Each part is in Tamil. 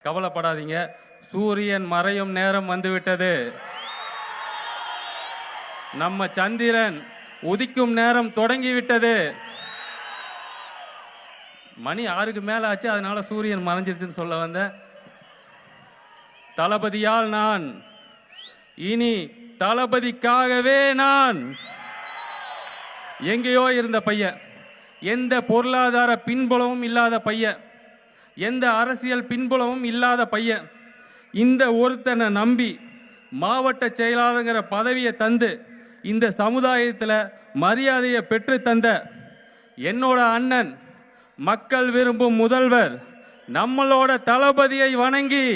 கவலைப்படாதீங்க, சூரியன் மறையும் நேரம் வந்துவிட்டது. நம்ம சந்திரன் உதிக்கும் நேரம் தொடங்கிவிட்டது. மணி 6க்கு மேல ஆச்சு, அதனால சூரியன் மறைஞ்சிருச்சுன்னு சொல்ல வந்த. தளபதியால் நான், இனி தளபதிக்காகவே நான். எங்கேயோ இருந்த பையன், எந்த பொருளாதார பின்புலமும் இல்லாத பையன், எந்த அரசியல் பின்புலமும் இல்லாத பையன், இந்த ஒருத்தனை நம்பி மாவட்ட செயலாளருங்கிற பதவியை தந்து இந்த சமுதாயத்தில் மரியாதையை பெற்று தந்த என்னோட அண்ணன், மக்கள் விரும்பும் முதல்வர், நம்மளோட தளபதியை வணங்கி,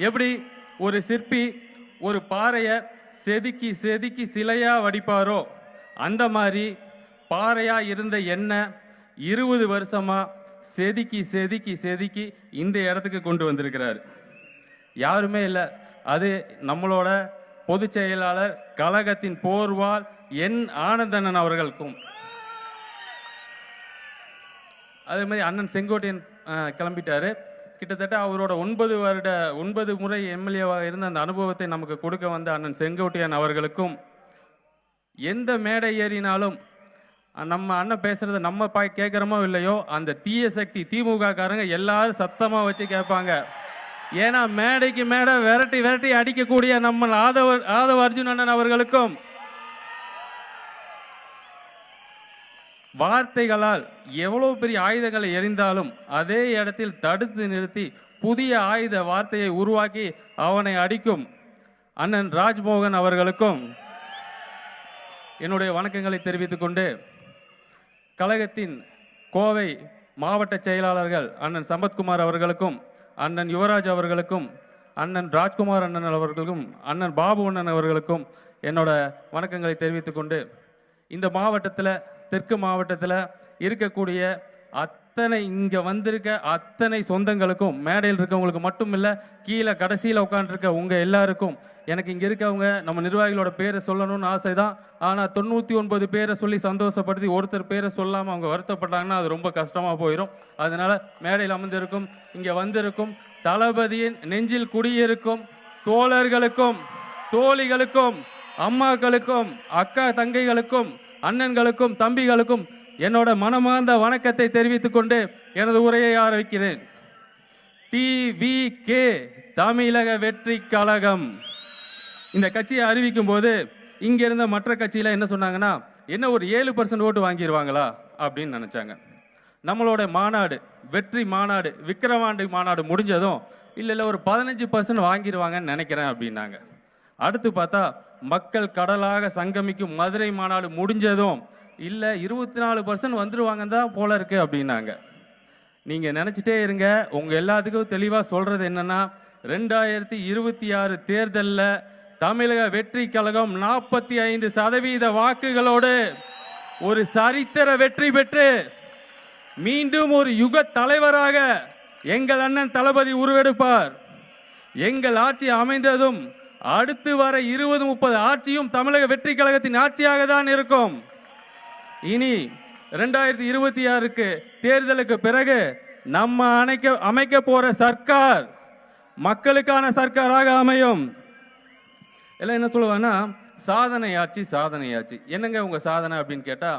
எப்படி ஒரு சிற்பி ஒரு பாறையை செதுக்கி செதுக்கி சிலையா வடிப்பாரோ அந்த மாதிரி பாறையா இருந்த என்ன 20 வருஷமா செதுக்கி செதுக்கி செதுக்கி இந்த இடத்துக்கு கொண்டு வந்திருக்கிறார். யாருமே இல்லை, அது நம்மளோட பொதுச் செயலாளர் கழகத்தின் போர்வால் என் ஆனந்தண்ணன் அவர்களுக்கும், அதே மாதிரி அண்ணன் செங்கோட்டையன் கிளம்பிட்டாரு. கிட்டத்தட்ட அவரோட 9 முறை எம்எல்ஏவாக இருந்த அந்த அனுபவத்தை நமக்கு கொடுக்க வந்த அண்ணன் செங்கோட்டையன் அவர்களுக்கும், எந்த மேடை ஏறினாலும் நம்ம அண்ணன் பேசுறத நம்ம கேட்குறோமோ இல்லையோ, அந்த தீய சக்தி திமுக காரங்க எல்லாரும் சத்தமா வச்சு கேட்பாங்க. ஏன்னா மேடைக்கு மேடை விரட்டி விரட்டி அடிக்கக்கூடிய நம்ம ஆதவ அர்ஜுன் அண்ணன் அவர்களுக்கும், வார்த்தைகளால் எவ்வளவு பெரிய ஆயுதங்களை எறிந்தாலும் அதே இடத்தில் தடுத்து நிறுத்தி புதிய ஆயுத வார்த்தையை உருவாக்கி அவனை அடிக்கும் அண்ணன் ராஜ்மோகன் அவர்களுக்கும் என்னுடைய வணக்கங்களை தெரிவித்துக் கொண்டு, கழகத்தின் கோவை மாவட்ட செயலாளர்கள் அண்ணன் சம்பத்குமார் அவர்களுக்கும், அண்ணன் யுவராஜ் அவர்களுக்கும், அண்ணன் ராஜ்குமார் அண்ணன் அவர்களுக்கும், அண்ணன் பாபு அண்ணன் அவர்களுக்கும் என்னோட வணக்கங்களை தெரிவித்துக் கொண்டு, இந்த மாவட்டத்தில், தெற்கு மாவட்டத்தில் இருக்கக்கூடிய அத்தனை இங்கே வந்திருக்க அத்தனை சொந்தங்களுக்கும், மேடையில் இருக்கவங்களுக்கு மட்டும் இல்லை, கீழே கடைசியில் உட்காந்துருக்க உங்கள் எல்லாருக்கும், எனக்கு இங்கே இருக்கவங்க நம்ம நிர்வாகிகளோட பேரை சொல்லணும்னு ஆசை தான். ஆனால் 99 பேரை சொல்லி சந்தோஷப்படுத்தி ஒருத்தர் பேரை சொல்லாமல் அவங்க வருத்தப்பட்டாங்கன்னா அது ரொம்ப கஷ்டமாக போயிடும். அதனால மேடையில் அமர்ந்திருக்கும், இங்கே வந்திருக்கும் தளபதியின் நெஞ்சில் குடியிருக்கும் தோழர்களுக்கும், தோழிகளுக்கும், அம்மாக்களுக்கும், அக்கா தங்கைகளுக்கும், அண்ணன்களுக்கும், தம்பிகளுக்கும் என்னோட மனமார்ந்த வணக்கத்தை தெரிவித்துக் கொண்டு எனது உரையை ஆரம்பிக்கிறேன். TVK தமிழக வெற்றி கழகம் இந்த கட்சியை அறிவிக்கும் போது இங்க இருந்த மற்ற கட்சியில என்ன சொன்னாங்கன்னா, என்ன ஒரு 7% ஓட்டு வாங்கிடுவாங்களா அப்படின்னு நினைச்சாங்க. நம்மளோட மாநாடு, வெற்றி மாநாடு, விக்கிரவாண்டி மாநாடு முடிஞ்சதும் இல்லை ஒரு 15% வாங்கிடுவாங்கன்னு நினைக்கிறேன் அப்படின்னாங்க. அடுத்து பார்த்தா மக்கள் கடலாக சங்கமிக்கும் மதுரை மாநாடு முடிஞ்சதும் இல்லை 24% வந்துடுவாங்க தான் போல இருக்கு அப்படின்னாங்க. நீங்க நினைச்சிட்டே இருங்க, உங்க எல்லாத்துக்கும் தெளிவா சொல்றது என்னன்னா, 2026 தேர்தலில் தமிழக வெற்றி கழகம் 45% வாக்குகளோடு ஒரு சரித்திர வெற்றி பெற்று மீண்டும் ஒரு யுக தலைவராக எங்கள் அண்ணன் தளபதி உருவெடுப்பார். எங்கள் ஆட்சி அமைந்ததும் அடுத்து வர 20-30 ஆட்சியும் தமிழக வெற்றி கழகத்தின் ஆட்சியாக தான் இருக்கும். இனி 2026 தேர்தலுக்கு பிறகு நம்ம அமைக்க போற சர்க்கார் மக்களுக்கான சர்க்காராக அமையும். எல்லாம் என்ன சொல்லுவாங்கன்னா, சாதனை ஆட்சி, சாதனை ஆட்சி. என்னங்க உங்க சாதனை அப்படின்னு கேட்டா,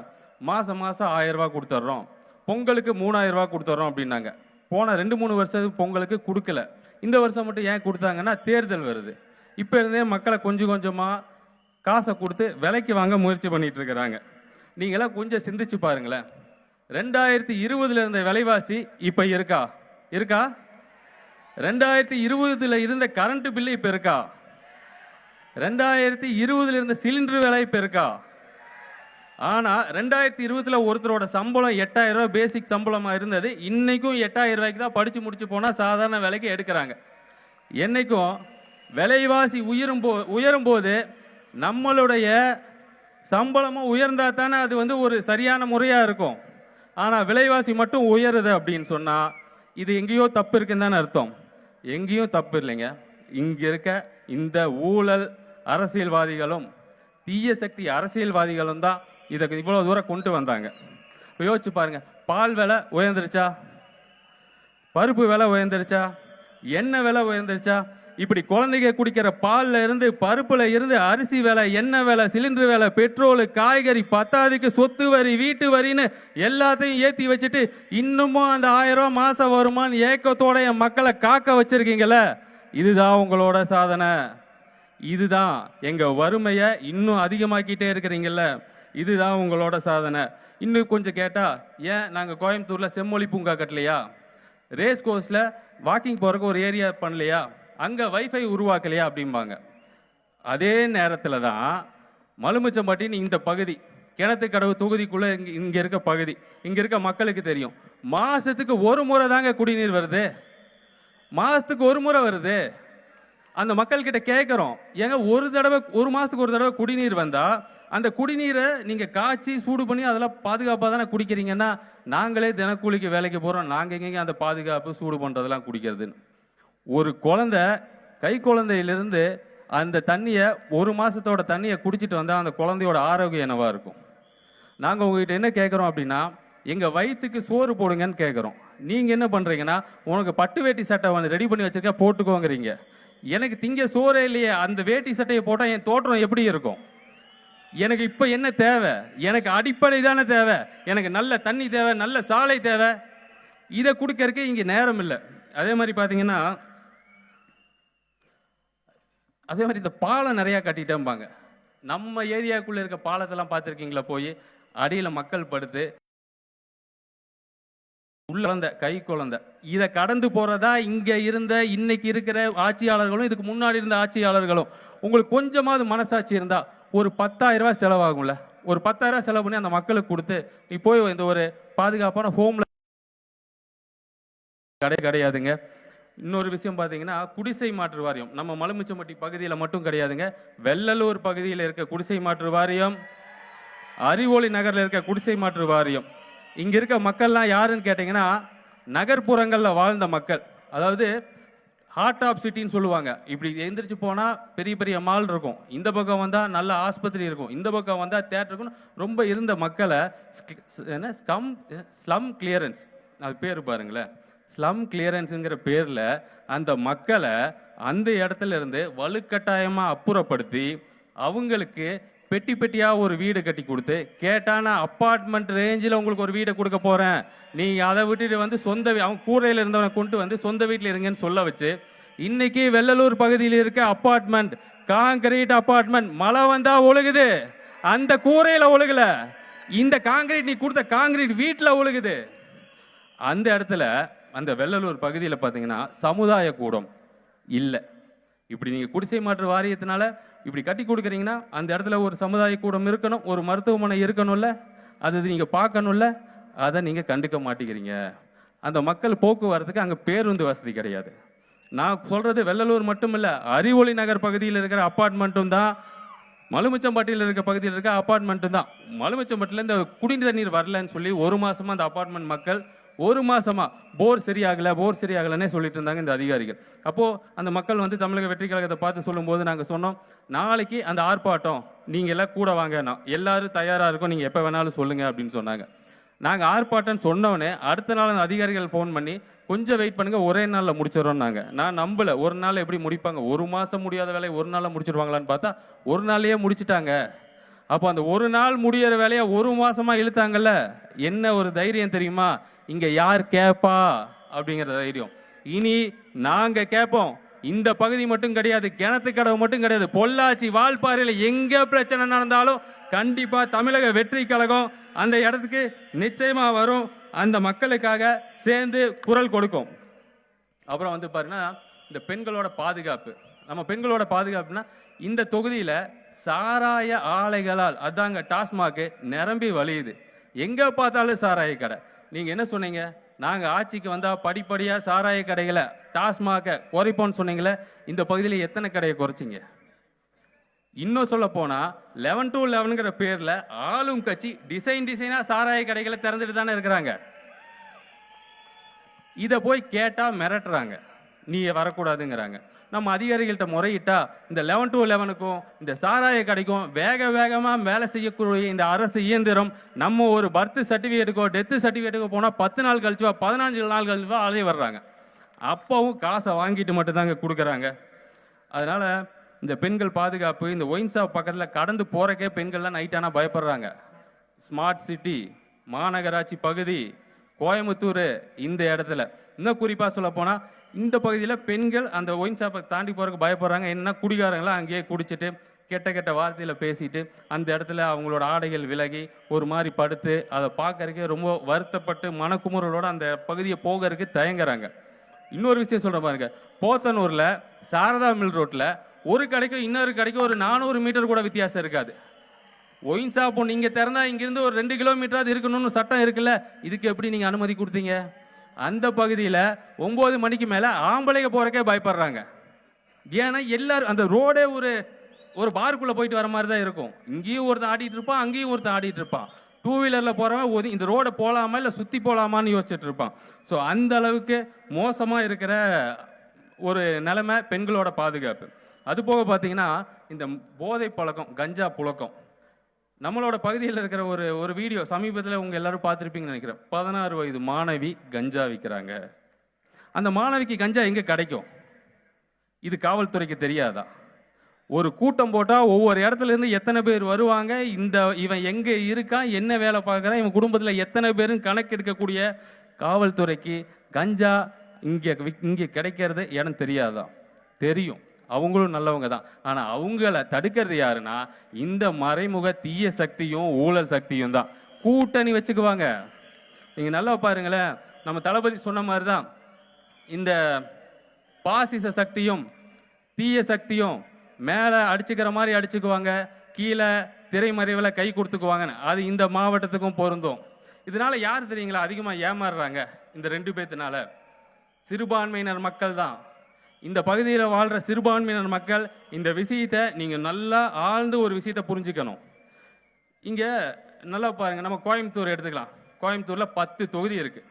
மாசம் 1000 ரூபாய் கொடுத்துட்றோம், பொங்கலுக்கு 3000 ரூபாய் கொடுத்துட்றோம் அப்படின்னாங்க. போன 2-3 வருஷத்துக்கு பொங்கலுக்கு கொடுக்கல, இந்த வருஷம் மட்டும் ஏன் கொடுத்தாங்கன்னா தேர்தல் வருது. இப்போ இருந்தே மக்களை கொஞ்சம் கொஞ்சமாக காசை கொடுத்து விலைக்கு வாங்க முயற்சி பண்ணிட்டு இருக்கிறாங்க. நீங்களாம் கொஞ்சம் சிந்திச்சு பாருங்களேன். 2020 இருந்த விலைவாசி இப்போ இருக்கா? 2020 இருந்த கரண்ட் பில்லு இப்போ இருக்கா? 2020 இருந்த சிலிண்டர் விலை இப்போ இருக்கா? ஆனால் 2020 ஒருத்தரோட சம்பளம் 8000 ரூபாய் பேசிக் சம்பளமாக இருந்தது. இன்னைக்கும் 8000 ரூபாய்க்கு தான் படித்து முடிச்சு போனால் சாதாரண விலைக்கு எடுக்கிறாங்க. என்னைக்கும் விலைவாசி உயரும் போது நம்மளுடைய சம்பளமும் உயர்ந்தா தானே அது ஒரு சரியான முறையாக இருக்கும். ஆனால் விலைவாசி மட்டும் உயருது அப்படின்னு சொன்னால் இது எங்கேயோ தப்பு இருக்குன்னு தானே அர்த்தம். எங்கேயும் தப்பு இல்லைங்க. இங்கே இருக்க இந்த ஊழல் அரசியல்வாதிகளும் தீய சக்தி அரசியல்வாதிகளும் தான் இதை இவ்வளோ தூரம் கொண்டு வந்தாங்க. யோசிச்சு பாருங்க, பால் விலை உயர்ந்துருச்சா? பருப்பு விலை உயர்ந்துருச்சா, எண்ணெய் விலை உயர்ந்துருச்சா, இப்படி குழந்தைங்க குடிக்கிற பால்ல இருந்து, பருப்புல இருந்து, அரிசி விலை, எண்ணெய் விலை, சிலிண்டர் விலை, பெட்ரோல், காய்கறி, பத்தாவதுக்கு சொத்து வரி, வீட்டு வரின்னு எல்லாத்தையும் ஏற்றி வச்சுட்டு இன்னமும் அந்த 1000 ரூபா மாசம் வருமானு ஏக்கத்தோட என் மக்களை காக்க வச்சிருக்கீங்கள, இதுதான் உங்களோட சாதனை. இதுதான் எங்க வறுமையை இன்னும் அதிகமாக்கிட்டே இருக்கிறீங்கல்ல, இதுதான் உங்களோட சாதனை. இன்னும் கொஞ்சம் கேட்டா, ஏன் நாங்கள் கோயம்புத்தூர்ல செம்மொழி பூங்கா கட்டலையா, ரேஸ் கோர்ஸ்ல வாக்கிங் போறதுக்கு ஒரு ஏரியா பண்ணலையா, அங்க வைஃபை உருவாக்கலையா அப்படிம்பாங்க. அதே நேரத்தில் தான் மலுமிச்சம்பட்டின்னு இந்த பகுதி, கிணத்துக்கடவு தொகுதிக்குள்ள இங்க இருக்க பகுதி, இங்க இருக்க மக்களுக்கு தெரியும், மாசத்துக்கு ஒரு முறை தாங்க குடிநீர் வருது. மாசத்துக்கு ஒரு முறை வருது. அந்த மக்கள் கிட்ட கேட்கிறோம், ஏங்க ஒரு மாசத்துக்கு ஒரு தடவை குடிநீர் வந்தா அந்த குடிநீரை நீங்க காய்ச்சி சூடு பண்ணி அதெல்லாம் பாதுகாப்பாக தானே குடிக்கிறீங்கன்னா, நாங்களே தினக்கூலிக்கு வேலைக்கு போறோம், நாங்க எங்க அந்த பாதுகாப்பு சூடு பண்றதெல்லாம் குடிக்கிறதுன்னு. ஒரு குழந்தை கை குழந்தையிலிருந்து அந்த தண்ணியை, ஒரு மாசத்தோட தண்ணியை குடிச்சிட்டு வந்தா அந்த குழந்தையோட ஆரோக்கியம் என்னவா இருக்கும்? நாங்க உங்ககிட்ட என்ன கேட்கிறோம் அப்படின்னா, எங்க வயிற்றுக்கு சோறு போடுங்கன்னு கேட்கிறோம். நீங்க என்ன பண்றீங்கன்னா, உனக்கு பட்டு வேட்டி சட்டை வந்து ரெடி பண்ணி வச்சிருக்க போட்டுக்கோங்கிறீங்க. எனக்கு திங்க சோறே இல்லையே, அந்த வேட்டி சட்டையை போட்டால் என் தோற்றம் எப்படி இருக்கும்? எனக்கு இப்போ என்ன தேவை? எனக்கு அடிப்படை தானே தேவை. எனக்கு நல்ல தண்ணி தேவை, நல்ல சாலை தேவை. இதை கொடுக்கறதுக்கு இங்கே நேரம் இல்லை. அதே மாதிரி பார்த்தீங்கன்னா, அதே மாதிரி இந்த பாலம் நிறையா கட்டிட்டேம்பாங்க. நம்ம ஏரியாவுக்குள்ளே இருக்க பாலத்தெல்லாம் பார்த்துருக்கீங்களா? போய் அடியில் மக்கள் படுத்து உள்ள கை குழந்தை இதை கடந்து போறதா இங்க இருந்த இன்னைக்கு இருக்கிற ஆட்சியாளர்களும் இதுக்கு முன்னாடி இருந்த ஆட்சியாளர்களும். உங்களுக்கு கொஞ்சமாவது மனசாட்சி இருந்தா ஒரு 10,000 ரூபாய் செலவாகும்ல, ஒரு 10,000 ரூபாய் செலவு பண்ணி அந்த மக்களுக்கு கொடுத்து நீ போய் இந்த ஒரு பாதுகாப்பான ஹோம்ல கிடையாதுங்க. இன்னொரு விஷயம் பார்த்தீங்கன்னா, குடிசை மாற்று வாரியம் நம்ம மலுமிச்சம்பட்டி பகுதியில் மட்டும் கிடையாதுங்க. வெள்ளலூர் பகுதியில் இருக்க குடிசை மாற்று வாரியம், அறிவொளி நகரில் இருக்க குடிசை மாற்று வாரியம், இங்க இருக்க மக்கள்லாம் யாருன்னு கேட்டீங்கன்னா, நகர்ப்புறங்கள்ல வாழ்ந்த மக்கள். அதாவது ஹார்ட் ஆஃப் சிட்டின்னு சொல்லுவாங்க. இப்படி எந்திரிச்சு போனா பெரிய பெரிய மால் இருக்கும், இந்த பக்கம் வந்தா நல்ல ஆஸ்பத்திரி இருக்கும், இந்த பக்கம் வந்தா தேட்டர் இருக்கும். ரொம்ப இருந்த மக்களை ஸ்லம் கிளியரன்ஸ், அது பேர் பாருங்களேன், ஸ்லம் கிளியரன்ஸுங்கிற பேர்ல அந்த மக்களை அந்த இடத்துல இருந்து வலுக்கட்டாயமா அப்புறப்படுத்தி அவங்களுக்கு பெட்டி பெட்டியா ஒரு வீடு கட்டி கொடுத்து, கேட்டானா அப்பார்ட்மெண்ட் ரேஞ்சில் உங்களுக்கு ஒரு வீடை கொடுக்க போறேன், நீங்க அதை விட்டுட்டு வந்து சொந்த அவங்க கூரையில் இருந்தவனை கொண்டு வந்து சொந்த வீட்டில் இருங்கன்னு சொல்ல வச்சு, இன்னைக்கு வெள்ளலூர் பகுதியில் இருக்க அப்பார்ட்மெண்ட் காங்கிரீட் அப்பார்ட்மெண்ட் மழை வந்தா ஒழுகுது, அந்த கூரையில ஒழுகல, இந்த காங்கிரீட் நீ கொடுத்த காங்கிரீட் வீட்டில் ஒழுகுது. அந்த இடத்துல அந்த வெள்ளலூர் பகுதியில் பார்த்தீங்கன்னா சமுதாய கூடம் இல்லை. இப்படி நீங்க குடிசை மாற்று வாரியத்தினால இப்படி கட்டி கொடுக்குறீங்கன்னா அந்த இடத்துல ஒரு சமுதாய கூடம் இருக்கணும், ஒரு மருத்துவமனை இருக்கணும்ல, அது நீங்க பார்க்கணும்ல, அதை நீங்க கண்டுக்க மாட்டேங்கிறீங்க. அந்த மக்கள் போக்குவரத்துக்கு அங்கே பேருந்து வசதி கிடையாது. நான் சொல்றது வெள்ளலூர் மட்டும் இல்லை, அறிவொளி நகர் பகுதியில் இருக்கிற அப்பார்ட்மெண்ட்டும் தான், மலுமிச்சம்பட்டியில் இருக்க பகுதியில் இருக்க அப்பார்ட்மெண்ட்டும் தான். மலுமிச்சம்பட்டியில் இந்த குடிநீர் நீர் வரலன்னு சொல்லி ஒரு மாசமா அந்த அப்பார்ட்மெண்ட் மக்கள் ஒரு மாசமா போர் சரியாகலன்னே சொல்லிட்டு இருந்தாங்க இந்த அதிகாரிகள். அப்போ அந்த மக்கள் வந்து தமிழக வெற்றி கழகத்தை பார்த்து சொல்லும் போது நாங்கள் சொன்னோம், நாளைக்கு அந்த ஆர்ப்பாட்டம் நீங்க எல்லாம் கூட வாங்க, எல்லாரும் தயாரா இருக்கும், நீங்க எப்ப வேணாலும் சொல்லுங்க அப்படின்னு சொன்னாங்க. நாங்கள் ஆர்ப்பாட்டம் சொன்னோடனே அடுத்த நாள் அந்த அதிகாரிகள் ஃபோன் பண்ணி கொஞ்சம் வெயிட் பண்ணுங்க, ஒரே நாளில் முடிச்சிடறோம். நான் நம்பல, ஒரு நாள் எப்படி முடிப்பாங்க, ஒரு மாசம் முடியாத வேலையை ஒரு நாளில் முடிச்சிருவாங்களான்னு பார்த்தா ஒரு நாளையே முடிச்சிட்டாங்க. அப்போ அந்த ஒரு நாள் முடியற வேலையை ஒரு மாசமா இழுத்தாங்கல்ல, என்ன ஒரு தைரியம் தெரியுமா? இங்க யார் கேப்பா அப்படிங்கிற தைரியம். இனி நாங்க கேட்போம். இந்த பகுதி மட்டும் கிடையாது, கிணத்துக்கடவு மட்டும் கிடையாது, பொள்ளாச்சி வால்பாறையில் எங்க பிரச்சனை நடந்தாலும் கண்டிப்பா தமிழக வெற்றி கழகம் அந்த இடத்துக்கு நிச்சயமா வரும், அந்த மக்களுக்காக சேர்ந்து குரல் கொடுக்கும். அப்புறம் வந்து பாருன்னா, இந்த பெண்களோட பாதுகாப்பு, நம்ம பெண்களோட பாதுகாப்புனா இந்த தொகுதியில சாராய ஆலைகளால் அதாங்க டாஸ்மாக் நிரம்பி வழியுது, எங்க பார்த்தாலும் சாராய கடை. நீங்க என்ன சொன்னீங்க, நாங்க ஆட்சிக்கு வந்தா படிப்படியா சாராய கடைகளை டாஸ்மாக குறைப்போம்னு சொன்னீங்களே, இந்த பகுதியில் எத்தனை கடையை குறைச்சிங்க? இன்னும் சொல்ல போனா 11 to 11ங்கிற பேர்ல ஆளும் கட்சி டிசைனா சாராய கடைகளை திறந்துட்டு தானே இருக்கிறாங்க. இத போய் கேட்டா மிரட்டுறாங்க. நீ வரக்கூடாதுங்கிறாங்க. நம்ம அதிகாரிகள்கிட்ட முறையிட்டா இந்த 11 to 11க்கும் இந்த சாராய கடைக்கும் வேகமாக வேலை செய்யக்கூடிய இந்த அரசு இயந்திரம் நம்ம ஒரு பர்த் சர்டிஃபிகேட்டுக்கோ டெத்து சர்டிஃபிகேட்டுக்கோ போனால் 10 நாள் கழிச்சுவா 15 நாள் கழிச்சுவா அலைய வர்றாங்க. அப்பவும் காசை வாங்கிட்டு மட்டும்தாங்க கொடுக்குறாங்க. அதனால் இந்த பெண்கள் பாதுகாப்பு, இந்த ஒயின் ஷாப் பக்கத்தில் கடந்து போகிறக்கே பெண்கள்லாம் நைட்டானா பயப்படுறாங்க. ஸ்மார்ட் சிட்டி, மாநகராட்சி பகுதி, கோயம்புத்தூர், இந்த இடத்துல இன்னும் குறிப்பாக சொல்ல போனால் இந்த பகுதியில் பெண்கள் அந்த ஒயின் ஷாப்பை தாண்டி போகிறதுக்கு பயப்படுறாங்க. என்ன, குடிகாரங்களாம் அங்கேயே குடிச்சிட்டு கெட்ட வார்த்தையில் பேசிட்டு அந்த இடத்துல அவங்களோட ஆடைகள் விலகி ஒரு மாதிரி படுத்து அதை பார்க்கறதுக்கே ரொம்ப வருத்தப்பட்டு மனக்குமுறலோடு அந்த பகுதியை போகிறதுக்கு தயங்குறாங்க. இன்னொரு விஷயம் சொல்கிற பாருங்க, போத்தனூரில் சாரதா மில் ரோட்டில் ஒரு கடைக்கும் இன்னொரு கடைக்கும் ஒரு 400 மீட்டர் கூட வித்தியாசம் இருக்காது. ஒயின் ஷாப் ஒன்று இங்கே திறந்தா இங்கேருந்து ஒரு 2 கிலோமீட்டராது இருக்கணும்னு சட்டம் இருக்குல்ல, இதுக்கு எப்படி நீங்கள் அனுமதி கொடுத்தீங்க? அந்த பகுதியில் 9 மணிக்கு மேலே ஆம்பளைங்க போகிறக்கே பயப்படுறாங்க. ஏன்னா எல்லாரும் அந்த ரோடே ஒரு பாருக்குள்ளே போயிட்டு வர மாதிரி தான் இருக்கும். இங்கேயும் ஒருத்தன் ஆடிட்டு இருப்பான், அங்கேயும் ஒருத்தன் ஆடிட்டு இருப்பான். 2 வீலரில் போகிறவன் இந்த ரோடை போகலாமா இல்லை சுற்றி போகலாமான்னு யோசிச்சுட்டு இருப்பான். ஸோ அந்த அளவுக்கு மோசமாக இருக்கிற ஒரு நிலைமை பெண்களோட பாதுகாப்பு. அது போக பார்த்தீங்கன்னா இந்த போதை பழக்கம், கஞ்சா புழக்கம், நம்மளோட பகுதியில் இருக்கிற ஒரு வீடியோ சமீபத்தில் உங்கள் எல்லாரும் பார்த்துருப்பீங்கன்னு நினைக்கிறேன். 16 வயது மாணவி கஞ்சா விற்கிறாங்க. அந்த மாணவிக்கு கஞ்சா எங்கே கிடைக்கும்? இது காவல்துறைக்கு தெரியாதா? ஒரு கூட்டம் போட்டால் ஒவ்வொரு இடத்துல இருந்து எத்தனை பேர் வருவாங்க, இவன் எங்கே இருக்கான், என்ன வேலை பார்க்குறான், இவன் குடும்பத்தில் எத்தனை பேரும் கணக்கெடுக்கக்கூடிய காவல்துறைக்கு கஞ்சா இங்கே கிடைக்கிறது இடம் தெரியாதான்? தெரியும், அவங்களும் நல்லவங்க தான். ஆனால் அவங்கள தடுக்கிறது யாருன்னா இந்த மறைமுக தீய சக்தியும் ஊழல் சக்தியும் தான். கூட்டணி வச்சுக்குவாங்க. நீங்கள் நல்லா பாருங்களேன், நம்ம தளபதி சொன்ன மாதிரி தான் இந்த பாசிச சக்தியும் தீய சக்தியும் மேலே அடிச்சுக்கிற மாதிரி அடிச்சுக்குவாங்க, கீழே திரைமறைவில் கை கொடுத்துக்குவாங்கன்னு. அது இந்த மாவட்டத்துக்கும் பொருந்தும். இதனால யார் தெரியுங்களா அதிகமாக ஏமாறுறாங்க? இந்த 2 பேர்த்தினால சிறுபான்மையினர் மக்கள் தான். இந்த பகுதியில் வாழ்கிற சிறுபான்மையினர் மக்கள் இந்த விஷயத்தை நீங்கள் நல்லா ஆழ்ந்து ஒரு விஷயத்தை புரிஞ்சுக்கணும். இங்கே நல்லா பாருங்கள், நம்ம கோயம்புத்தூர் எடுத்துக்கலாம். கோயம்புத்தூரில் 10 தொகுதி இருக்குது.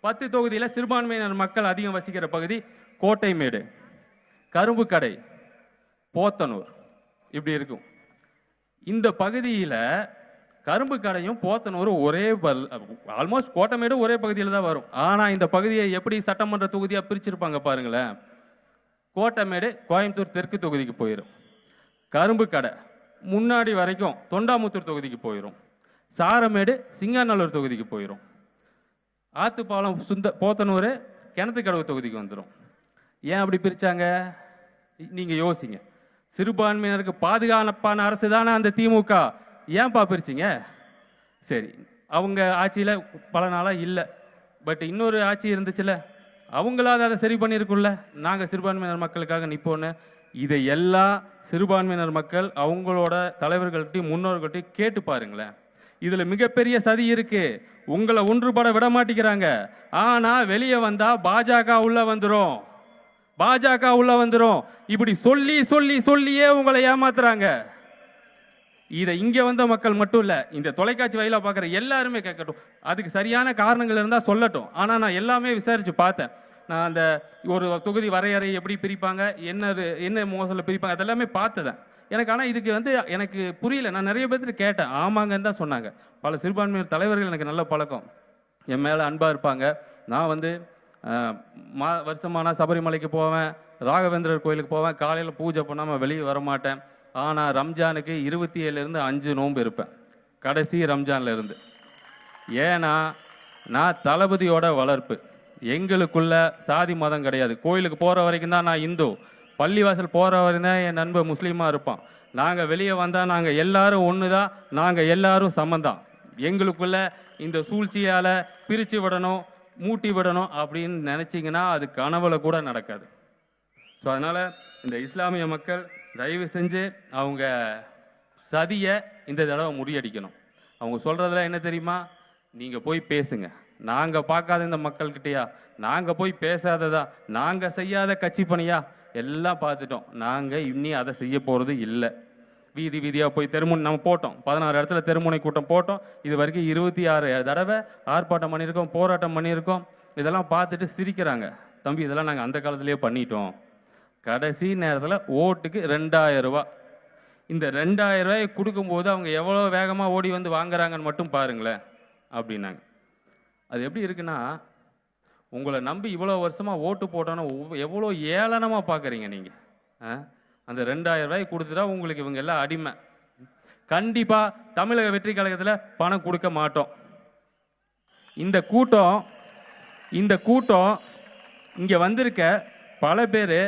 10 தொகுதியில் சிறுபான்மையினர் மக்கள் அதிகம் வசிக்கிற பகுதி கோட்டைமேடு, கரும்பு கடை, போத்தனூர், இப்படி இருக்கும். இந்த பகுதியில் கரும்பு கடையும் போத்தனூரும் ஒரே ஆல்மோஸ்ட் கோட்டைமேடு ஒரே பகுதியில் தான் வரும். ஆனால் இந்த பகுதியை எப்படி சட்டமன்ற தொகுதியாக பிரிச்சிருப்பாங்க பாருங்களேன். கோட்டைமேடு கோயம்புத்தூர் தெற்கு தொகுதிக்கு போயிடும், கரும்பு கடை முன்னாடி வரைக்கும் தொண்டாமுத்தூர் தொகுதிக்கு போயிடும், சாரமேடு சிங்காநல்லூர் தொகுதிக்கு போயிடும், ஆத்துப்பாலம் போத்தனூர் கிணத்துக்கடவு தொகுதிக்கு வந்துடும். ஏன் அப்படி பிரிச்சாங்க? நீங்க யோசிங்க. சிறுபான்மையினருக்கு பாதுகாப்பான அரசு தானே அந்த திமுக, ஏன்பா பிரிச்சிங்க? சரி, அவங்க ஆட்சியில் பல நாளாக இல்லை, பட் இன்னொரு ஆட்சி இருந்துச்சுல்ல, அவங்களாவது அதை சரி பண்ணியிருக்குல்ல, நாங்கள் சிறுபான்மையினர் மக்களுக்காக நிற்போன்னு. இதை எல்லாம் சிறுபான்மையினர் மக்கள் அவங்களோட தலைவர்கள்ட்டையும் முன்னோர்கள்ட்டையும் கேட்டு பாருங்களேன். இதில் மிகப்பெரிய சதி இருக்கு. உங்களை ஒன்றுபட விட மாட்டேங்கிறாங்க. ஆனால் வெளியே வந்தால் பாஜக உள்ள வந்துடும், பாஜக உள்ள வந்துடும். இப்படி சொல்லி சொல்லி சொல்லியே உங்களை ஏமாத்துறாங்க. இதை இங்கே வந்த மக்கள் மட்டும் இல்லை, இந்த தொலைக்காட்சி வாயிலாக பார்க்குற எல்லாருமே கேட்கட்டும். அதுக்கு சரியான காரணங்கள் இருந்தால் சொல்லட்டும். ஆனால் நான் எல்லாமே விசாரித்து பார்த்தேன். நான் அந்த ஒரு தொகுதி வரையறை எப்படி பிரிப்பாங்க, என்ன மோசத்தில் பிரிப்பாங்க, அதெல்லாமே பார்த்ததேன் எனக்கு. ஆனால் இதுக்கு எனக்கு புரியல. நான் நிறைய பேர்த்து கேட்டேன், ஆமாங்கன்னு தான் சொன்னாங்க. பல சிறுபான்மையினர் தலைவர்கள் எனக்கு நல்ல பழக்கம், என் மேலே அன்பாக இருப்பாங்க. நான் வருஷமானா சபரிமலைக்கு போவேன், ராகவேந்திரர் கோயிலுக்கு போவேன், காலையில் பூஜை பண்ணாமல் வெளியே வரமாட்டேன். ஆனால் ரம்ஜானுக்கு 27லேருந்து 5 நோன்பு இருப்பேன், கடைசி ரம்ஜான்ல இருந்து. ஏன்னா நான் தளபதியோட வளர்ப்பு, எங்களுக்குள்ள சாதி மதம் கிடையாது. கோயிலுக்கு போகிற வரைக்கும் தான் நான் இந்து, பள்ளிவாசல் போகிற வரைக்கும் தான் என் நண்பன் முஸ்லீமாக இருப்பான். நாங்கள் வெளியே வந்தால் நாங்கள் எல்லாரும் ஒன்று தான், நாங்கள் எல்லாரும் சமந்தான். எங்களுக்குள்ள இந்த சூழ்ச்சியால் பிரித்து விடணும், மூட்டி விடணும் அப்படின்னு நினச்சிங்கன்னா அது கனவுல கூட நடக்காது. ஸோ அதனால் இந்த இஸ்லாமிய மக்கள் தயவு செஞ்சு அவங்க சதியை இந்த தடவை முறியடிக்கணும். அவங்க சொல்கிறதுல என்ன தெரியுமா, நீங்கள் போய் பேசுங்க, நாங்கள் பார்க்காத இந்த மக்கள்கிட்டயா, நாங்கள் போய் பேசாததா, நாங்கள் செய்யாத கட்சி பணியா, எல்லாம் பார்த்துட்டோம், நாங்கள் இன்னி அதை செய்ய போகிறது இல்லை. வீதி வீதியாக போய் தெருமுனை நம்ம போட்டோம், 16 இடத்துல தெருமுனை கூட்டம் போட்டோம். இது வரைக்கும் 26 தடவை ஆர்ப்பாட்டம் பண்ணியிருக்கோம், போராட்டம் பண்ணியிருக்கோம். இதெல்லாம் பார்த்துட்டு சிரிக்கிறாங்க. தம்பி இதெல்லாம் நாங்கள் அந்த காலத்திலேயே பண்ணிட்டோம். கடைசி நேரத்தில் ஓட்டுக்கு 2000 ரூபா. இந்த 2000 ரூபாயை கொடுக்கும்போது அவங்க எவ்வளோ வேகமாக ஓடி வந்து வாங்குறாங்கன்னு மட்டும் பாருங்களேன் அப்படின்னாங்க. அது எப்படி இருக்குன்னா, உங்களை நம்பி இவ்வளோ வருஷமாக ஓட்டு போட்டோன்னா எவ்வளோ ஏளனமாக பார்க்குறீங்க நீங்கள். அந்த 2000 ரூபாய் கொடுத்துட்டா உங்களுக்கு இவங்க எல்லாம் அடிமை. கண்டிப்பாக தமிழக வெற்றி கழகத்தில் பணம் கொடுக்க மாட்டோம். இந்த கூட்டம் இங்கே வந்திருக்க பல பேர்,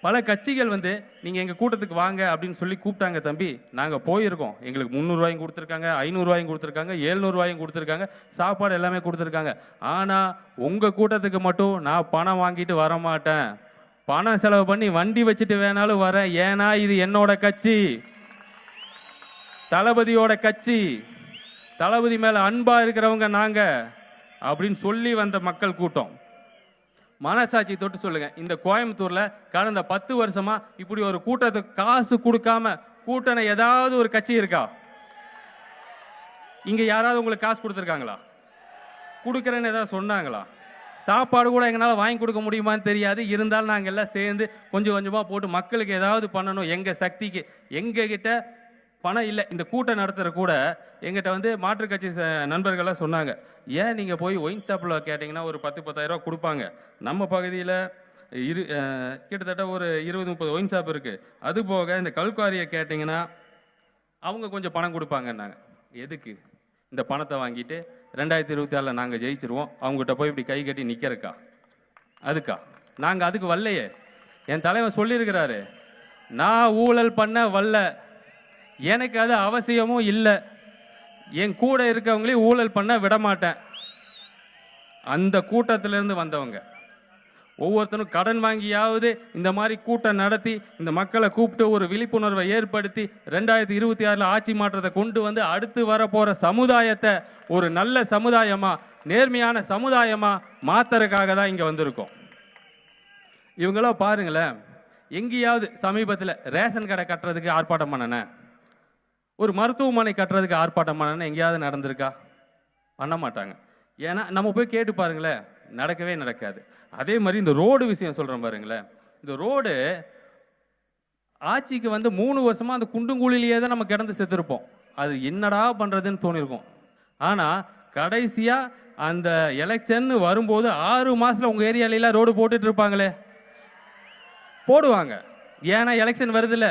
பல கட்சிகள் வந்து நீங்கள் எங்கள் கூட்டத்துக்கு வாங்க அப்படின்னு சொல்லி கூப்பிட்டாங்க. தம்பி நாங்கள் போயிருக்கோம். எங்களுக்கு 300 ரூபாயும் கொடுத்துருக்காங்க, 500 ரூபாயும் கொடுத்துருக்காங்க, 700 ரூபாயும் கொடுத்துருக்காங்க, சாப்பாடு எல்லாமே கொடுத்துருக்காங்க. ஆனால் உங்கள் கூட்டத்துக்கு மட்டும் நான் பணம் வாங்கிட்டு வர மாட்டேன். பணம் செலவு பண்ணி வண்டி வச்சுட்டு வேணாலும் வரேன். ஏன்னா இது என்னோட கட்சி, தளபதியோட கட்சி, தளபதி மேலே அன்பாக இருக்கிறவங்க நாங்கள் அப்படின்னு சொல்லி வந்த மக்கள் கூட்டம். மனசாட்சி தொட்டு சொல்லுங்க, இந்த கோயம்புத்தூர்ல கடந்த 10 வருஷமா இப்படி ஒரு கூட்டத்துக்கு காசு கொடுக்காம கூட்டண ஏதாவது ஒரு கட்சி இருக்கா? இங்க யாராவது உங்களுக்கு காசு கொடுத்துருக்காங்களா? கொடுக்குறேன்னு ஏதாவது சொன்னாங்களா? சாப்பாடு கூட எங்களால் வாங்கி கொடுக்க முடியுமான்னு தெரியாது. இருந்தாலும் நாங்கள் எல்லாம் சேர்ந்து கொஞ்சம் கொஞ்சமாக போட்டு மக்களுக்கு ஏதாவது பண்ணணும். எங்கள் சக்திக்கு எங்ககிட்ட பணம் இல்லை. இந்த கூட்டம் நடத்துகிற கூட எங்கிட்ட வந்து மாற்றுக் கட்சி நண்பர்கள்லாம் சொன்னாங்க, ஏன் நீங்கள் போய் ஒயின் ஷாப்பில் கேட்டிங்கன்னா ஒரு 10-10,000 ரூபா கொடுப்பாங்க. நம்ம பகுதியில் கிட்டத்தட்ட ஒரு 20-30 ஒயின் ஷாப் இருக்குது. அது போக இந்த கல்குவாரியை கேட்டிங்கன்னா அவங்க கொஞ்சம் பணம் கொடுப்பாங்கன்னாங்க. எதுக்கு இந்த பணத்தை வாங்கிட்டு 2024 நாங்கள் ஜெயிச்சிருவோம், அவங்ககிட்ட போய் இப்படி கை கட்டி நிற்கிறக்கா? அதுக்கா? நாங்கள் அதுக்கு வரலையே. என் தலைவர் சொல்லியிருக்கிறாரு, நான் ஊழல் பண்ண வரல, எனக்கு அது அவசியமும் இல்லை, என் கூட இருக்கவங்களையும் ஊழல் பண்ண விட மாட்டேன். அந்த கூட்டத்திலிருந்து வந்தவங்க ஒவ்வொருத்தரும் கடன் வாங்கியாவது இந்த மாதிரி கூட்டம் நடத்தி இந்த மக்களை கூப்பிட்டு ஒரு விழிப்புணர்வை ஏற்படுத்தி 2026 ஆட்சி மாற்றத்தை கொண்டு வந்து அடுத்து வரப்போற சமுதாயத்தை ஒரு நல்ல சமுதாயமா, நேர்மையான சமுதாயமா மாத்துறதுக்காக தான் இங்க வந்திருக்கோம். இவங்களாம் பாருங்களேன், எங்கேயாவது சமீபத்தில் ரேஷன் கடை கட்டுறதுக்கு ஆர்ப்பாட்டம் பண்ணன, ஒரு மருத்துவமனை கட்டுறதுக்கு ஆர்ப்பாட்டம் பண்ண எங்கேயாவது நடந்திருக்கா? பண்ண மாட்டாங்க. ஏன்னா நம்ம போய் கேட்டு பாருங்களேன், நடக்கவே நடக்காது. அதே மாதிரி இந்த ரோடு விஷயம் சொல்கிறேன் பாருங்களேன். இந்த ரோடு ஆட்சிக்கு வந்து 3 வருஷமா அந்த குண்டுங்குழிலேயே தான் நம்ம கிடந்து செத்துருப்போம். அது என்னடா பண்ணுறதுன்னு தோணிருக்கும். ஆனால் கடைசியாக அந்த எலெக்ஷன் வரும்போது 6 மாதத்தில் உங்கள் ஏரியாலெலாம் ரோடு போட்டுட்டு இருப்பாங்களே, போடுவாங்க. ஏன்னா எலெக்ஷன் வருதுல்ல.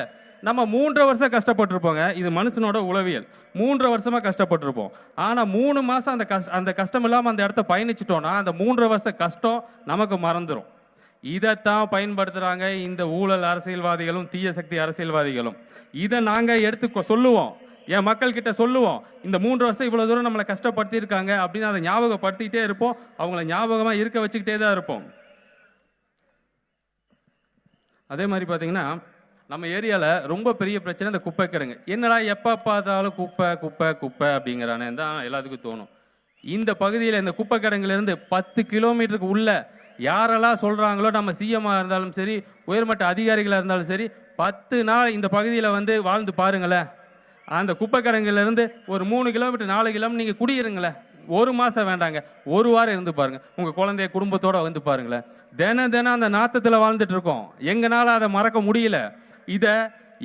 நம்ம 3 வருஷம் கஷ்டப்பட்டிருப்போங்க. இது மனுஷனோட உளவியல். 3 வருஷமா கஷ்டப்பட்டிருப்போம். ஆனால் 3 மாதம் அந்த கஷ்டம் இல்லாமல் அந்த இடத்த பயணிச்சிட்டோம்னா அந்த 3 வருஷ கஷ்டம் நமக்கு மறந்துடும். இதைத்தான் பயன்படுத்துகிறாங்க இந்த ஊழல் அரசியல்வாதிகளும் தீய சக்தி அரசியல்வாதிகளும். இதை நாங்கள் எடுத்து சொல்லுவோம், என் மக்கள்கிட்ட சொல்லுவோம். இந்த 3 வருஷம் இவ்வளோ தூரம் நம்மளை கஷ்டப்படுத்தியிருக்காங்க அப்படின்னு அதை ஞாபகப்படுத்திக்கிட்டே இருப்போம். அவங்கள ஞாபகமாக இருக்க வச்சுக்கிட்டே தான் இருப்போம். அதே மாதிரி பார்த்தீங்கன்னா நம்ம ஏரியாவில் ரொம்ப பெரிய பிரச்சனை இந்த குப்பை கிடங்கு. என்னடா எப்போ பார்த்தாலும் குப்பை குப்பை குப்பை அப்படிங்கிறானே தான் எல்லாத்துக்கும் தோணும். இந்த பகுதியில் இந்த குப்பை கிடங்குலேருந்து 10 கிலோமீட்டருக்கு உள்ள யாரெல்லாம் சொல்கிறாங்களோ, நம்ம சிஎம்மாக இருந்தாலும் சரி, உயர்மட்ட அதிகாரிகளாக இருந்தாலும் சரி, 10 நாள் இந்த பகுதியில் வந்து வாழ்ந்து பாருங்களேன். அந்த குப்பை கிடங்குலேருந்து ஒரு 3 கிலோமீட்டர் 4 கிலோமீட்டர் நீங்கள் குடியிருங்களேன். 1 மாதம் வேண்டாங்க, 1 வாரம் இருந்து பாருங்க. உங்கள் குழந்தைய குடும்பத்தோடு வந்து பாருங்களேன். தினம் அந்த நாத்தத்தில் வாழ்ந்துட்டு இருக்கோம். எங்களால் அதை மறக்க முடியல. இதை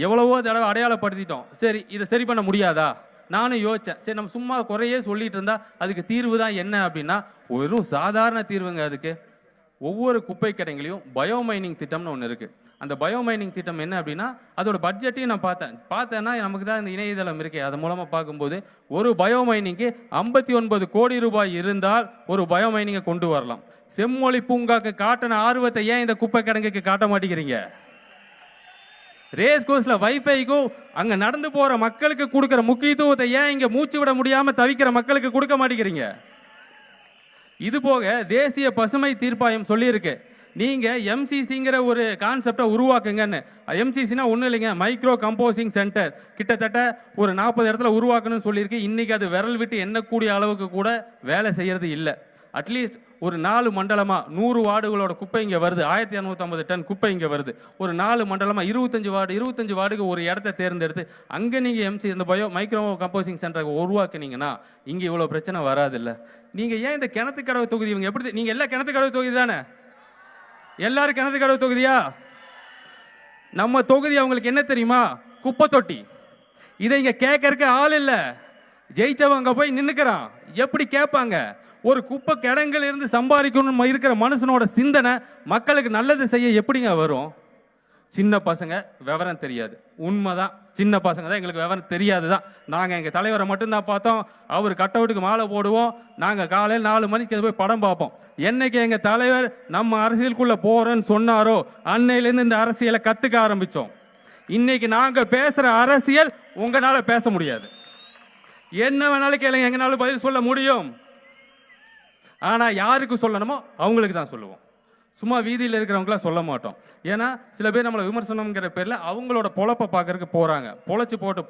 எவ்வளவோ தடவை அடையாளப்படுத்திட்டோம். சரி, இதை சரி பண்ண முடியாதா? நானும் யோசித்தேன். சரி, நம்ம சும்மா குறையே சொல்லிட்டு இருந்தா அதுக்கு தீர்வு தான் என்ன அப்படின்னா, ஒரு சாதாரண தீர்வுங்க. அதுக்கு ஒவ்வொரு குப்பை கிடங்குலையும் பயோமைனிங் திட்டம்னு ஒன்று இருக்குது. அந்த பயோமைனிங் திட்டம் என்ன அப்படின்னா, அதோட பட்ஜெட்டையும் நான் பார்த்தேன்னா நமக்கு தான் இந்த இணையதளம் இருக்கே, அது மூலமாக பார்க்கும்போது ஒரு பயோமைனிங்க்கு 59 கோடி ரூபாய் இருந்தால் ஒரு பயோமைனிங்கை கொண்டு வரலாம். செம்மொழி பூங்காக்கு காட்டின ஆர்வத்தை ஏன் இந்த குப்பை கிடங்குக்கு காட்ட மாட்டேங்கிறீங்க? ரேஸ் கோர்ஸ்ல வைஃபைக்கும் அங்க நடந்து போற மக்களுக்கு கொடுக்கிற முக்கியத்துவத்தை ஏன் இங்க மூச்சு விட முடியாம தவிக்கிற மக்களுக்கு கொடுக்க மாட்டேங்கிறீங்க? இது போக தேசிய பசுமை தீர்ப்பாயம் சொல்லியிருக்கு, நீங்க எம்சிசிங்கிற ஒரு கான்செப்டை உருவாக்குங்கன்னு. எம்சிசினா ஒன்றும் இல்லைங்க, மைக்ரோ கம்போசிங் சென்டர். கிட்டத்தட்ட ஒரு 40 இடத்துல உருவாக்கணும்னு சொல்லியிருக்கு. இன்னைக்கு அது விரல் விட்டு எண்ணக்கூடிய அளவுக்கு கூட வேலை செய்யறது இல்லை. அட்லீஸ்ட் ஒரு 4 மண்டலமா 100 வார்டுகளோட குப்பை இங்கே வருது. 1250 டன் குப்பை இங்கே வருது. ஒரு 4 மண்டலமா 25 வார்டுக்கு ஒரு இடத்த தேர்ந்தெடுத்து அங்கே நீங்கள் இந்த மைக்ரோ கம்போசிங் சென்டரை உருவாக்குனீங்கன்னா இங்கே இவ்வளோ பிரச்சனை வராது இல்லை. நீங்கள் ஏன் இந்த கிணத்து கடவு தொகுதி, இவங்க எப்படி, நீங்கள் எல்லாம் கிணத்து கடவு தொகுதி தானே? எல்லாரும் கிணத்து கடவு தொகுதியா? நம்ம தொகுதி அவங்களுக்கு என்ன தெரியுமா? குப்பை தொட்டி. இதை இங்க கேட்கறதுக்கு ஆள் இல்லை. ஜெயிச்சவங்க போய் நின்னுக்கிறான். எப்படி கேட்பாங்க? ஒரு குப்பை கிடங்குல இருந்து சம்பாதிக்கணும் இருக்கிற மனுஷனோட சிந்தனை மக்களுக்கு நல்லது செய்ய எப்படிங்க வரும்? சின்ன பசங்க விவரம் தெரியாது. உண்மைதான், சின்ன பசங்க தான் எங்களுக்கு விவரம் தெரியாது தான். நாங்கள் எங்கள் தலைவரை மட்டும்தான் பார்த்தோம். அவர் கட் அவுட்டுக்கு மாலை போடுவோம். நாங்கள் காலையில் 4 மணிக்கு போய் படம் பார்ப்போம். என்னைக்கு எங்கள் தலைவர் நம்ம அரசியலுக்குள்ளே போகிறேன்னு சொன்னாரோ அன்னையிலேருந்து இந்த அரசியலை கற்றுக்க ஆரம்பித்தோம். இன்னைக்கு நாங்கள் பேசுகிற அரசியல் உங்களால் பேச முடியாது. என்ன வேணாலும் கேளுங்க, எங்கனாலும் பதில் சொல்ல முடியும். ஆனால் யாருக்கு சொல்லணுமோ அவங்களுக்கு தான் சொல்லுவோம். சும்மா வீதியில் இருக்கிறவங்களாம் சொல்ல மாட்டோம். ஏன்னா சில பேர் நம்மளை விமர்சனம்ங்கிற பேரில் அவங்களோட பொழப்பை பார்க்கறதுக்கு போகிறாங்க. பொழைச்சி போட்டு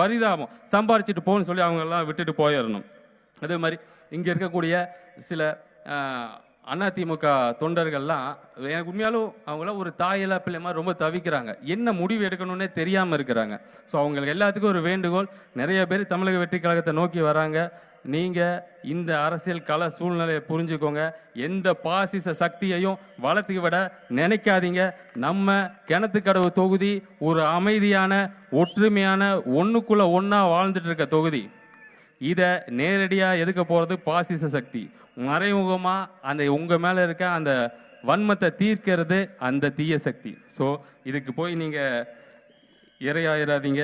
பரிதாபம் சம்பாரிச்சிட்டு போகணும்னு சொல்லி அவங்களெல்லாம் விட்டுட்டு போயிடணும். அதே மாதிரி இங்கே இருக்கக்கூடிய சில அதிமுக தொண்டர்கள்லாம் எனக்கு உண்மையாலும் அவங்களாம் ஒரு தாயில்லா பிள்ளை மாதிரி ரொம்ப தவிக்கிறாங்க. என்ன முடிவு எடுக்கணும்னே தெரியாமல் இருக்கிறாங்க. ஸோ அவங்களுக்கு எல்லாத்துக்கும் ஒரு வேண்டுகோள், நிறைய பேர் தமிழக வெற்றி கழகத்தை நோக்கி வராங்க. நீங்கள் இந்த அரசியல் கள சூழ்நிலையை புரிஞ்சுக்கோங்க. எந்த பாசிச சக்தியையும் வளர்த்து விட நினைக்காதீங்க. நம்ம கிணத்துக்கடவு தொகுதி ஒரு அமைதியான, ஒற்றுமையான, ஒன்றுக்குள்ள ஒன்றா வாழ்ந்துட்டு இருக்க தொகுதி. இதை நேரடியாக எதுக்க போகிறது பாசிச சக்தி. மறைமுகமாக அந்த உங்கள் மேலே இருக்க அந்த வன்மத்தை தீர்க்கிறது அந்த தீய சக்தி. ஸோ இதுக்கு போய் நீங்கள் இரையாயிராதீங்க.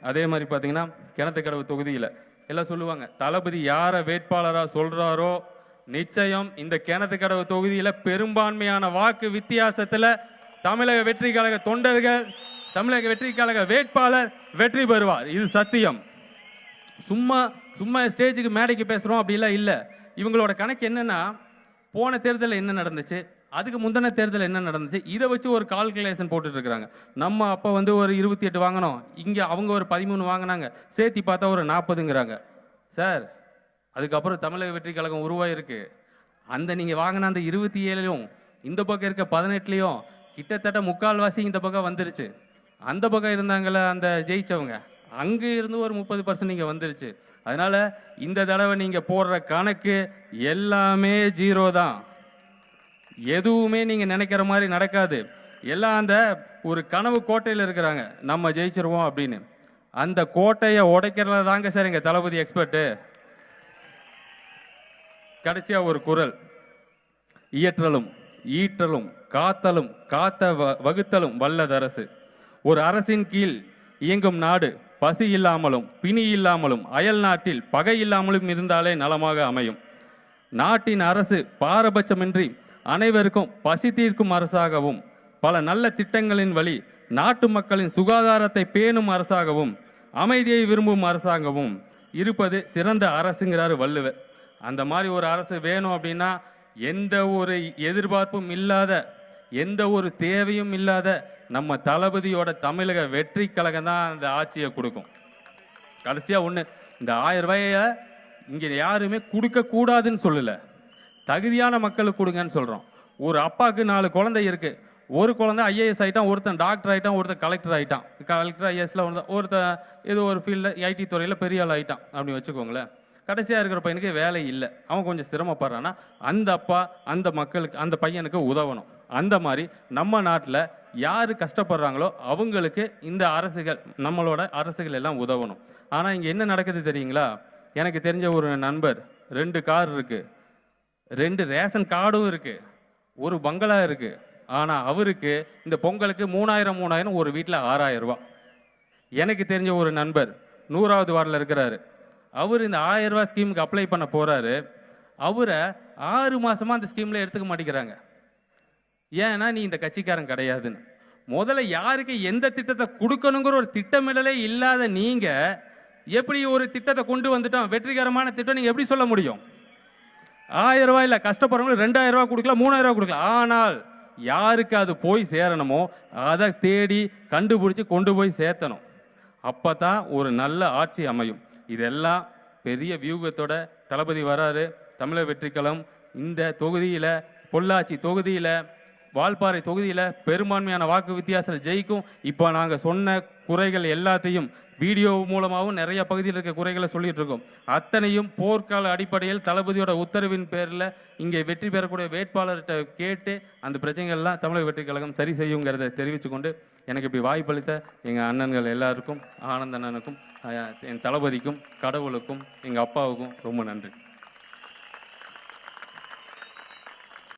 அதே மாதிரி பார்த்தீங்கன்னா கிணத்துக்கடவு தொகுதியில் எல்லாம் சொல்லுவாங்க, தளபதி யாரை வேட்பாளராக சொல்கிறாரோ நிச்சயம் இந்த கிணத்துக்கடவு தொகுதியில் பெரும்பான்மையான வாக்கு வித்தியாசத்தில் தமிழக வெற்றி கழக தொண்டர்கள், தமிழக வெற்றி கழக வேட்பாளர் வெற்றி பெறுவார். இது சத்தியம். சும்மா ஸ்டேஜுக்கு மேடைக்கு பேசுகிறோம் அப்படிலாம் இல்லை. இவங்களோட கணக்கு என்னன்னா, போன தேர்தலில் என்ன நடந்துச்சு, அதுக்கு முந்தின தேர்தல் என்ன நடந்துச்சு, இதை வச்சு ஒரு கால்குலேஷன் போட்டுட்டு இருக்கிறாங்க. நம்ம அப்போ ஒரு 28 வாங்கினோம், இங்கே அவங்க ஒரு 13 வாங்கினாங்க, சேர்த்தி பார்த்தா ஒரு 40ங்கிறாங்க. சார், அதுக்கப்புறம் தமிழக வெற்றி கழகம் உருவாயிருக்கு. அந்த நீங்கள் வாங்கின அந்த 27லையும் இந்த பக்கம் இருக்க 18லையும் கிட்டத்தட்ட முக்கால்வாசி இந்த பக்கம் வந்துருச்சு. அந்த பக்கம் இருந்தாங்களே அந்த ஜெயிச்சவங்க, அங்கே இருந்து ஒரு 30% இங்கே வந்துருச்சு. அதனால இந்த தடவை நீங்கள் போடுற கணக்கு எல்லாமே 0 தான். எதுவுமே நீங்கள் நினைக்கிற மாதிரி நடக்காது. எல்லாம் அந்த ஒரு கனவு கோட்டையில் இருக்கிறாங்க, நம்ம ஜெயிச்சிருவோம் அப்படின்னு. அந்த கோட்டையை உடைக்கிறதுல தாங்க சார் எங்கள் தளபதி எக்ஸ்பர்ட்டு. கடைசியாக ஒரு குரல், இயற்றலும் ஈற்றலும் காத்தலும் காத்த வகுத்தலும் வல்லதரசு. ஒரு அரசின் கீழ் இயங்கும் நாடு பசி இல்லாமலும் பிணி இல்லாமலும் அயல் நாட்டில் பகை இல்லாமலும் இருந்தாலே நலமாக அமையும். நாட்டின் அரசு பாரபட்சமின்றி அனைவருக்கும் பசி தீர்க்கும் அரசாகவும், பல நல்ல திட்டங்களின் வழி நாட்டு மக்களின் சுகாதாரத்தை பேணும் அரசாகவும், அமைதியை விரும்பும் அரசாங்கமும் இருப்பது சிறந்த அரசுங்கிறாரு வள்ளுவர். அந்த மாதிரி ஒரு அரசு வேணும் அப்படின்னா எந்த ஒரு எதிர்பார்ப்பும் இல்லாத, எந்த ஒரு தேவையும் இல்லாத நம்ம தளபதியோட தமிழக வெற்றி கழகம் தான் அந்த ஆட்சியை கொடுக்கும். கடைசியாக ஒன்று, இந்த 1000 ரூபாயை இங்கே யாருமே கொடுக்கக்கூடாதுன்னு சொல்லலை, தகுதியான மக்களுக்கு கொடுங்கன்னு சொல்கிறோம். ஒரு அப்பாவுக்கு 4 குழந்தை இருக்குது. ஒரு குழந்தை IAS ஆகிட்டான், ஒருத்தன் டாக்டர் ஆகிட்டான், ஒருத்தன் கலெக்டர் ஆகிட்டான். கலெக்டர் IASல ஒருத்தன் ஏதோ ஒரு ஃபீல்டில் IT துறையில் பெரிய ஆள் ஆகிட்டான் அப்படின்னு வச்சுக்கோங்களேன். கடைசியாக இருக்கிற பையனுக்கு வேலை இல்லை, அவன் கொஞ்சம் சிரமப்படுறான்னா அந்த அப்பா அந்த மக்களுக்கு அந்த பையனுக்கு உதவணும். அந்த மாதிரி நம்ம நாட்டில் யார் கஷ்டப்படுறாங்களோ அவங்களுக்கு இந்த அரசுகள், நம்மளோட அரசுகள் எல்லாம் உதவணும். ஆனால் இங்கே என்ன நடக்குது தெரியுங்களா? எனக்கு தெரிஞ்ச ஒரு நண்பர் 2 கார் இருக்குது, 2 ரேஷன் கார்டும் இருக்குது, ஒரு பங்களா இருக்குது. ஆனால் அவருக்கு இந்த பொங்கலுக்கு 3000 ஒரு வீட்டில் 6000 ரூபா. எனக்கு தெரிஞ்ச ஒரு நண்பர் 100வது வார்டில் இருக்கிறாரு. அவர் இந்த 1000 ரூபா ஸ்கீமுக்கு அப்ளை பண்ண போகிறாரு. அவரை 6 மாதமாக அந்த ஸ்கீமில் எடுத்துக்க மாட்டேங்கிறாங்க. ஏன்னா நீ இந்த கட்சிக்காரன் கிடையாதுன்னு. முதல்ல யாருக்கு எந்த திட்டத்தை கொடுக்கணுங்கிற ஒரு திட்டமிடலே இல்லாத நீங்கள் எப்படி ஒரு திட்டத்தை கொண்டு வந்துட்டோம் வெற்றிகரமான திட்டம் நீங்கள் எப்படி சொல்ல முடியும்? 1000 ரூபாய் இல்லை, கஷ்டப்படுறவங்களுக்கு 2000 ரூபா கொடுக்கலாம், 3000 ரூபா கொடுக்கலாம். ஆனால் யாருக்கு அது போய் சேரணுமோ அதை தேடி கண்டுபிடிச்சி கொண்டு போய் சேர்த்தணும். அப்போ தான் ஒரு நல்ல ஆட்சி அமையும். இதெல்லாம் பெரிய வியூகத்தோட தளபதி வராரு. தமிழக வெற்றி கழகம் இந்த தொகுதியில், பொள்ளாச்சி தொகுதியில் வால்பாறை தொகுதியில் பெரும்பான்மையான வாக்கு வித்தியாசத்தில் ஜெயிக்கும். இப்போ நாங்கள் சொன்ன குறைகள் எல்லாத்தையும் வீடியோ மூலமாகவும் நிறைய பகுதியில் இருக்க குறைகளை சொல்லிட்டு இருக்கோம். அத்தனையும் போர்க்கால அடிப்படையில் தளபதியோட உத்தரவின் பேரில் இங்கே வெற்றி பெறக்கூடிய வேட்பாளர்கிட்ட கேட்டு அந்த பிரச்சனைகள்லாம் தமிழக வெற்றி கழகம் சரி செய்யுங்கிறத தெரிவித்து கொண்டு எனக்கு இப்படி வாய்ப்பளித்த எங்கள் அண்ணன்கள் எல்லாருக்கும், ஆனந்த அண்ணனுக்கும், என் தளபதிக்கும், கடவுளுக்கும், எங்கள் அப்பாவுக்கும் ரொம்ப நன்றி.